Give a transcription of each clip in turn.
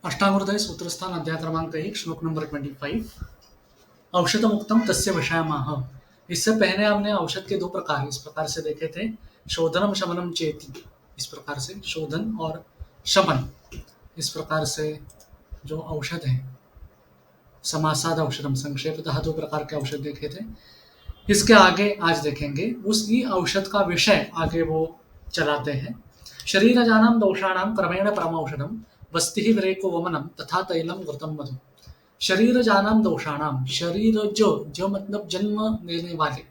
अष्टांगहृदय सूत्रस्थान अध्याय क्रमांक 1 श्लोक नंबर 25। औषधमुक्तम तस्य विषयमाह। इससे पहले हमने औषध के दो प्रकार इस प्रकार से देखे थे, शोधनम शमनम चेति। इस प्रकार से शोधन और शमन, इस प्रकार से जो औषध है, समासाद औषधम, संक्षेपतः दो प्रकार के औषध देखे थे। इसके आगे आज देखेंगे उसी औषध का विषय, आगे वो चलाते हैं। शरीरजानां दोषाणां क्रमेण परमौषधम बस्ति विरेको वमनम तथा तैलम घृतम मधु। शरीरजानां दोषाणाम, शरीर जो मतलब जन्म लेने वाले,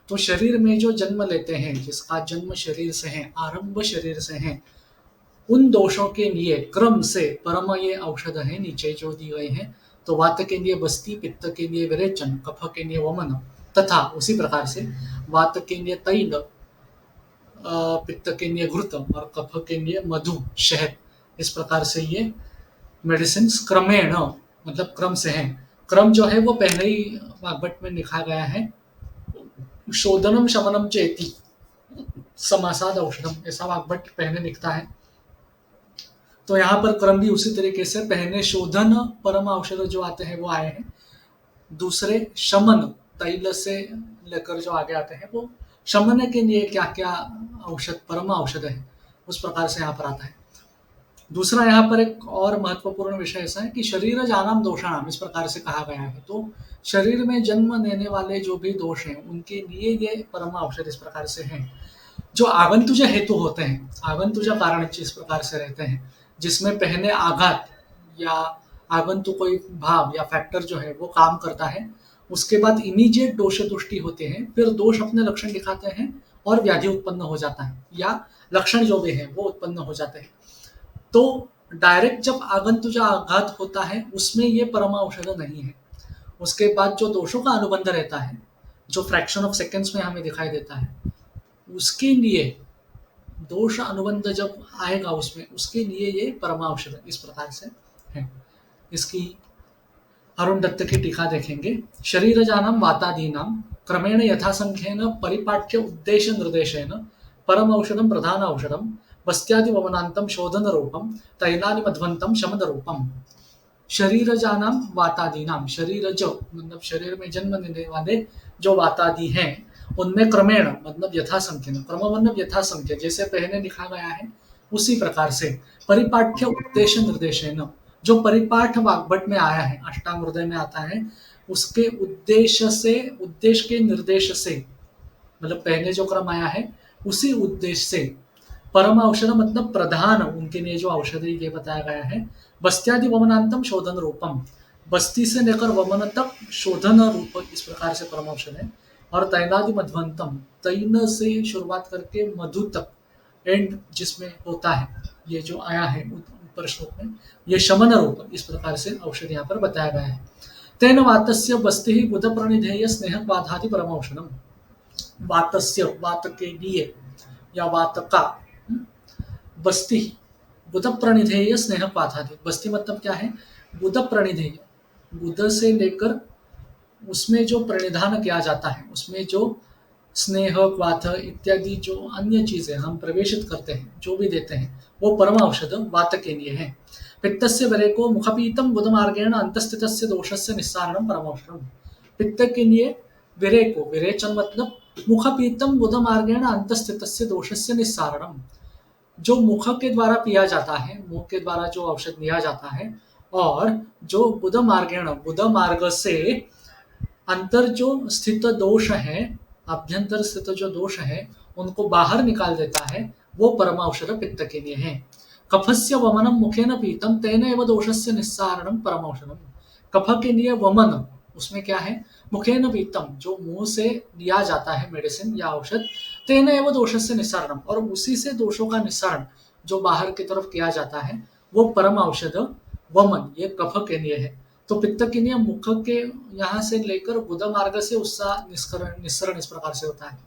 तो शरीर में जो जन्म लेते हैं, जिसका जन्म शरीर से है, आरंभ शरीर से है, उन दोषों के लिए क्रम से परम ये औषध है नीचे जो दी गए हैं। तो वात के लिए बस्ती, पित्त के लिए विरेचन, कफ के लिए वमन, तथा उसी प्रकार से वात के लिए तैल, पित्त के लिए घृत और कफ के लिए मधु, शहद। इस प्रकार से ये मेडिसिन क्रमेण मतलब क्रम से है। क्रम जो है वो पहले ही वाग्भट में लिखा गया है, शोधनम शमनम चेति समासाद औषधम, ऐसा वाग्भट पहले लिखता है। तो यहाँ पर क्रम भी उसी तरीके से, पहले शोधन परम औषध जो आते हैं वो आए हैं, दूसरे शमन तैल से लेकर जो आगे आते हैं वो शमन के लिए क्या क्या औषध परम औषध है, उस प्रकार से यहाँ पर आता है। दूसरा यहाँ पर एक और महत्वपूर्ण विषय ऐसा है कि शरीर जानाम दोषाणाम, इस प्रकार से कहा गया है। तो शरीर में जन्म लेने वाले जो भी दोष हैं उनके लिए ये परम औषध इस प्रकार से हैं। जो आगंतुज हेतु होते हैं, आगंतुज कारण इस प्रकार से रहते हैं, जिसमें पहले आघात या आगंतु कोई भाव या फैक्टर जो है वो काम करता है, उसके बाद इमीडिएट दोष तुष्टि होते हैं, फिर दोष अपने लक्षण दिखाते हैं और व्याधि उत्पन्न हो जाता है, या लक्षण जो भी है वो उत्पन्न हो जाते हैं। तो डायरेक्ट जब आगंतुजा आघात होता है उसमें ये परम औषध नहीं है। उसके बाद जो दोषों का अनुबंध रहता है, जो फ्रैक्शन ऑफ सेकेंड्स में हमें दिखाई देता है, उसके लिए दोष अनुबंध जब आएगा उसमें, उसके लिए ये परम औषध इस प्रकार से है। इसकी अरुण दत्त की टीका देखेंगे। शरीरजानां वातादीनां क्रमेण यथासंख्येन परिपाट्य उद्देश्य निर्देशेन परम औषधम प्रधान औषधम बस्त्यादि वमनांतम शोधन रूपम तैलानि मध्वंतम शमन रूपम। शरीरजानां वातादीनां, शरीर जो मतलब शरीर में जन्म लेने वाले जो वातादि हैं, उनमें क्रमेण मतलब यथासंख्य, क्रम मतलब यथासंख्य, जैसे पहले लिखा गया है उसी प्रकार से परिपाठ्य उद्देश्य निर्देशेन, जो परिपाठ वाग्भट में आया है, अष्टांग हृदय में आता है, उसके उद्देश्य से, उद्देश्य के निर्देश से, मतलब पहले जो क्रम आया है उसी उद्देश्य से परम औषध मतलब प्रधान, उनके लिए जो औषध है ये बताया गया है। बस्त्यादि वमनांतम शोधन रूपम, बस्ती से लेकर वमन तक शोधन रूप, इस प्रकार से परम औषध है। और तैलादि मध्वंतम, तैल से शुरुआत करके मधु तक एंड जिसमें होता है, ये जो आया है ऊपर श्लोक में, ये शमन रूप, इस प्रकार से औषध यहाँ पर बताया गया है। तेन वातस्य बस्ति ही बुध प्रणिधेय स्नेह बाधादि परम औषधम। वातस्य, वात के लिए या वात का, बस्ति बुध प्रणिधेय स्नेह पाधादि, बस्ती मतलब क्या है, बुध प्रणिधेय, बुध से लेकर उसमें जो प्रणिधान किया जाता है, उसमें जो स्नेह क्वाथ इत्यादि जो अन्य चीजें हम प्रवेशित करते हैं, जो भी देते हैं, वो परम औषध वात के लिए है। पित्तस्य वरेको मुखपीतम बुधमार्गेण अंतस्थितस्य दोषस्य निस्सारणम परम औषधम। पित्त के लिए विरेको, विरेचन मतलब मुखपीतम बुधमार्गेण अंतस्थितस्य दोषस्य निस्सारणम, जो मुख के द्वारा पिया जाता है, मुंह के द्वारा जो औषध लिया जाता है, और जो बुध मार्गेण, बुध मार्ग से अंतर जो स्थित दोष है, अभ्यंतर स्थित जो दोष है उनको बाहर निकाल देता है, वो परम औषध पित्त के लिए है। कफस्य वमनम मुखेन पीतम तेन एव दोषस्य निस्सारणम परम औषधम। कफ के लिए वमन, उसमें क्या है, मुखेन पीतम, जो मुंह से लिया जाता है मेडिसिन या औषध, तेन एव दोषस्य निस्सारणम, और उसी से दोषों का निस्सारण जो बाहर की तरफ किया जाता है वो परम औषध वमन, ये कफ के लिए है। तो पित्त के लिए मुख के यहाँ से लेकर बुध मार्ग से उसका निस्सरण इस प्रकार से होता है।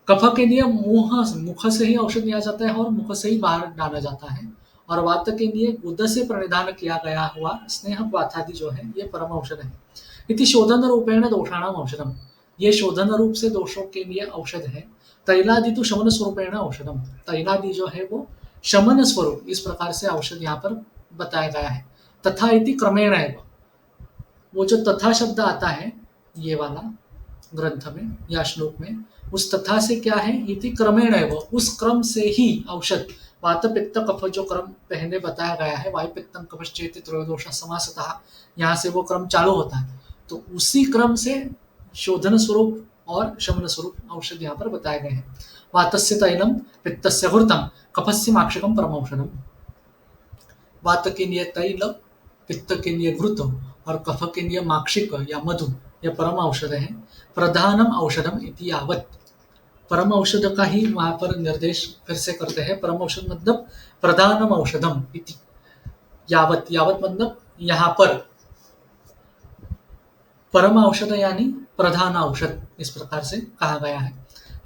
कफ के लिए मुख से ही औषध लिया जाता है और मुख से ही बाहर डाला जाता है। और वात के लिए बुध से प्रणिधान किया गया हुआ स्नेह वातादि जो है ये परम औषध है। इति शोधन रूपेण दोषाणाम औषधम, ये शोधन रूप से दोषों के लिए औषध है। तैलादि तो शमन स्वरूपेण औषधम, तैलादि जो है वो शमन स्वरूप, इस प्रकार से औषध यहाँ पर बताया गया है। तथा इति क्रमेण एव, वो जो तथा शब्द आता है ये वाला ग्रंथ में या श्लोक में, उस तथा से क्या है, इति क्रमेण एव, उस क्रम से ही औषध, वात पित्त कफ जो क्रम पहले बताया गया है, वायु पित्तम कफश्चेति त्रयोदोष समासतः, यहाँ से वो क्रम चालू होता है, तो उसी क्रम से शोधन स्वरूप और शमन स्वरूप औषध यहाँ पर बताए गए हैं। वातस्य तैलम पित्तस्य घृतम कफस्य माक्षकम परम औषधम। वात के लिए तैल, पित्त के लिए घृत और कफ के लिए माक्षिक या मधु, यह परम औषध है। प्रधानम औषधम इति यावत, परम औषध का ही वहां पर निर्देश फिर से करते हैं। परम औषध मतलब प्रधानम औषधम इति यावत, यावत मतलब यहाँ पर परम औषध यानी प्रधान औषध, इस प्रकार से कहा गया है।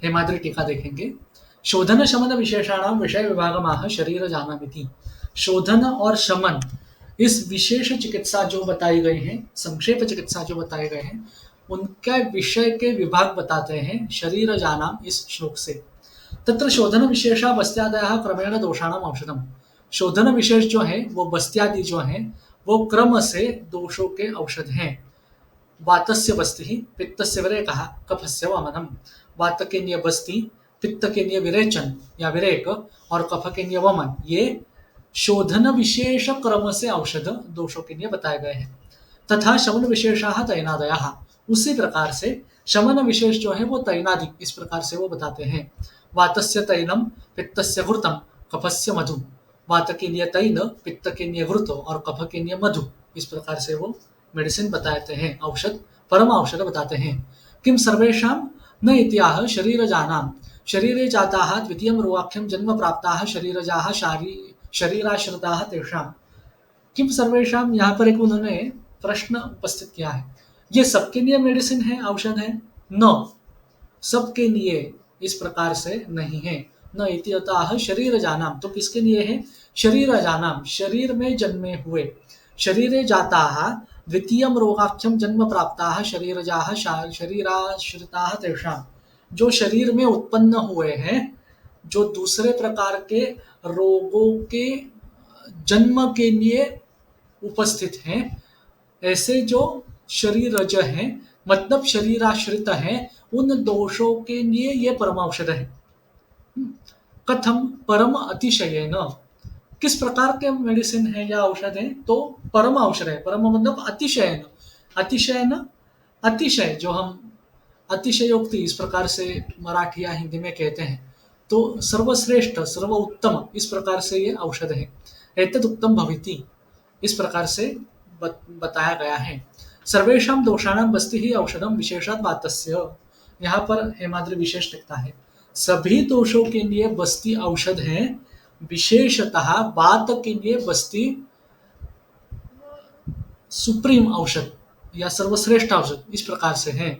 हेमाद्री टीका देखेंगे। शोधन शमन विशेषाणाम विषय विभागमाह शरीर जानामिति। शोधन और शमन इस विशेष चिकित्सा जो बताई गई है, संक्षेप चिकित्सा जो बताए गए हैं, उनका विषय के विभाग बताते हैं शरीर जानाम इस श्लोक से। तत्र शोधन विशेषा बस्त्यादयः क्रमेण दोषाणाम औषधम। शोधन विशेष जो है वो बस्त्यादि जो है वो क्रम से दोषों के औषध हैं। वातस्य बस्ति पित्तस्य विरेकः कफस्य वमनम। वात के लिए बस्ती, पित्त के लिए विरेचन या विरेक और कफ के लिए वमन, ये शोधन विशेष क्रम से औषध दोषों के लिए बताए गए हैं। तथा शमन विशेषाः तैनादयः, उसी प्रकार से शमन विशेष जो है वो तैनादि, इस प्रकार से वो बताते हैं। वातस्य तैलम पित्तस्य घृतम कफस्य मधु। वात के लिए तैल, पित्त के लिए घृत और कफ के लिए मधु, इस प्रकार से वो मेडिसिन बताते हैं, औषध परम औषध बताते हैं। किम सर्वेषां न इत्याह शरीरजानां शरीरे जाताः द्वितीयं रोगाख्यं जन्म प्राप्ताः शरीरजाः शरीराश्रिताः तेषां। किम सर्वेषां, यहाँ पर एक उन्होंने प्रश्न उपस्थित किया है, ये सबके लिए मेडिसिन है, औषध है? न, सबके लिए इस प्रकार से नहीं है। न इति अतः शरीर जानाम, तो किसके लिए है? शरीर जानाम, शरीर में जन्मे हुए। शरीरे जाताः द्वितीयं रोगाख्यं जन्म प्राप्ताः शरीरजाः शरीराश्रिताः तेषां, जो शरीर में उत्पन्न हुए हैं, जो दूसरे प्रकार के रोगों के जन्म के लिए उपस्थित हैं, ऐसे जो शरीरज हैं, मतलब शरीराश्रित हैं, उन दोषों के लिए ये परम औषध है। कथम परम अतिशयेन, किस प्रकार के मेडिसिन है या औषध है? तो परम औषध है। परम मतलब अतिशयन, अतिशयन अतिशय, जो हम अतिशयोक्ति इस प्रकार से मराठी या हिंदी में कहते हैं, तो सर्वश्रेष्ठ सर्वोत्तम, इस प्रकार से ये औषध है। एतद उत्तम भविति, इस प्रकार से बताया गया है। सर्वेषां दोषाणां बस्ति ही औषधम विशेषात् वातस्य, यहाँ पर हेमाद्री विशेष लिखता है, सभी दोषों के लिए बस्ती औषध है, विशेषतः वात के लिए बस्ती सुप्रीम औषध या सर्वश्रेष्ठ औषध, इस प्रकार से है।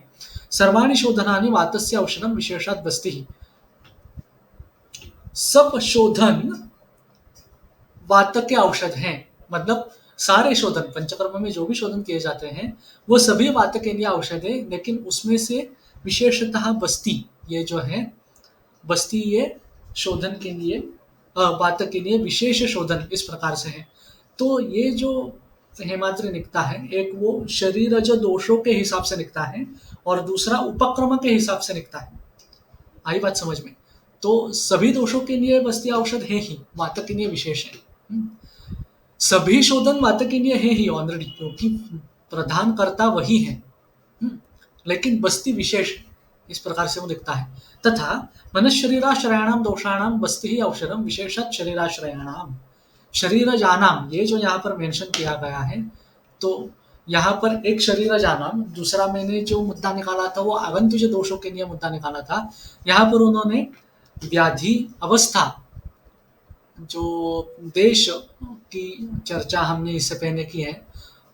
सर्वाणि शोधनानि वातस्य औषधम विशेषात् बस्ति, सब शोधन वात के औषध हैं, मतलब सारे शोधन पंचकर्म में जो भी शोधन किए जाते हैं वो सभी वात के लिए औषध है, लेकिन उसमें से विशेषतः बस्ती, ये जो है बस्ती, ये शोधन के लिए, वात के लिए विशेष शोधन, इस प्रकार से है। तो ये जो हेमाद्री लिखता है, एक वो शरीरज दोषों के हिसाब से लिखता है और दूसरा उपक्रम के हिसाब से लिखता है। आई बात समझ में? तो सभी दोषों के लिए बस्ती औषध है ही, वात के लिए विशेष है। सभी शोधन वात के लिए है ही ऑलरेडी, क्योंकि प्रधान कर्ता वही है, लेकिन बस्ती विशेष, इस प्रकार से वो लिखता है। तथा मनश्शरीराश्रयाणाम दोषाणाम बस्ति ही औषधम विशेषत शरीराश्रयाणाम शरीरजानाम, ये जो यहाँ पर मेंशन किया गया है, तो यहाँ पर एक शरीरजानाम, दूसरा मैंने जो मुद्दा निकाला था वो आगंतुज दोषों के लिए मुद्दा निकाला था। यहाँ पर उन्होंने व्याधि अवस्था, जो देश की चर्चा हमने इससे पहले की है,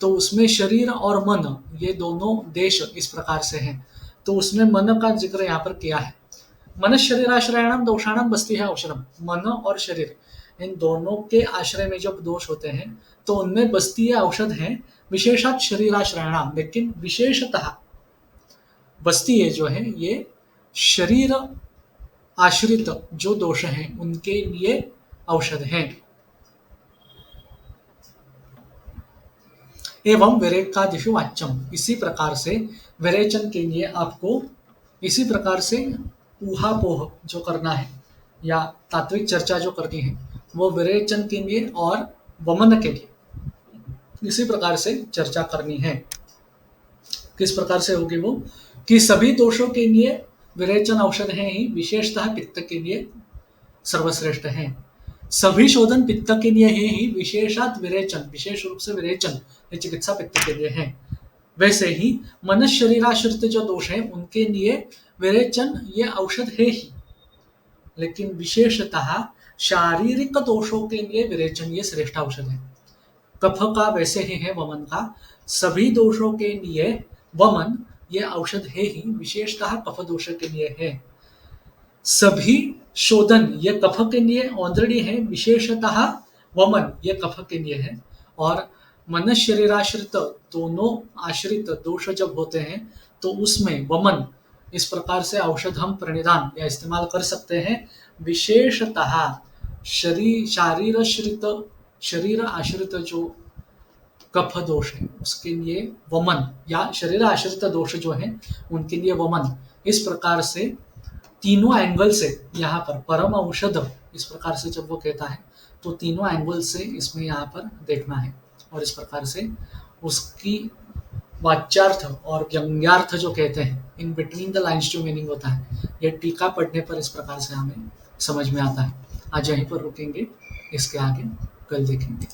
तो उसमें शरीर और मन, ये दोनों देश इस प्रकार से हैं, तो उसमें मन का जिक्र यहाँ पर किया है। मन शरीराश्रयाणाम दोषाणाम बस्ती है औषधम, मन और शरीर इन दोनों के आश्रय में जब दोष होते हैं तो उनमें बस्ती औषध है, विशेषात शरीराश्रयाणाम, लेकिन विशेषतः बस्ती ये जो है ये शरीर आश्रित जो दोष हैं उनके लिए औषध हैं। एवं विरेकादिषु वाच्यम। इसी प्रकार से विरेचन के लिए आपको इसी प्रकार से ऊहापोह जो करना है या तात्विक चर्चा जो करनी है वो विरेचन के लिए और वमन के लिए इसी प्रकार से चर्चा करनी है। किस प्रकार से होगी वो कि सभी दोषों के लिए विरेचन औषध है ही विशेषतः पित्त के लिए सर्वश्रेष्ठ है। सभी शोधन पित्त के लिए है ही विशेषात विरेचन विशेष रूप से विरेचन ये चिकित्सा पित्त के लिए है। वैसे ही मन शरीराश्रित जो दोष है उनके लिए विरेचन ये औषध है ही, लेकिन विशेषतः शारीरिक दोषों के लिए विरेचन ये श्रेष्ठ औषध है। कफ का वैसे ही है वमन का, सभी दोषों के लिए वमन ये औषध है ही विशेषतः कफ दोष के लिए है। सभी शोधन ये कफ के लिए ऑलरेडी है, विशेषतः वमन ये कफ के लिए है। और मन शरीराश्रित दोनों आश्रित दोष जब होते हैं तो उसमें वमन इस प्रकार से औषध हम प्रणिधान या इस्तेमाल कर सकते हैं। विशेषतः शरीर आश्रित जो कफ दोष है उसके लिए वमन या शरीर आश्रित दोष जो है उनके लिए वमन। इस प्रकार से तीनों एंगल से यहाँ पर परम औषध इस प्रकार से जब वो कहता है तो तीनों एंगल से इसमें यहाँ पर देखना है और इस प्रकार से उसकी वाच्यार्थ और व्यंग्यार्थ जो कहते हैं इन बिटवीन द लाइन्स जो मीनिंग होता है ये टीका पढ़ने पर इस प्रकार से हमें समझ में आता है। आज यहीं पर रुकेंगे, इसके आगे कल देखेंगे।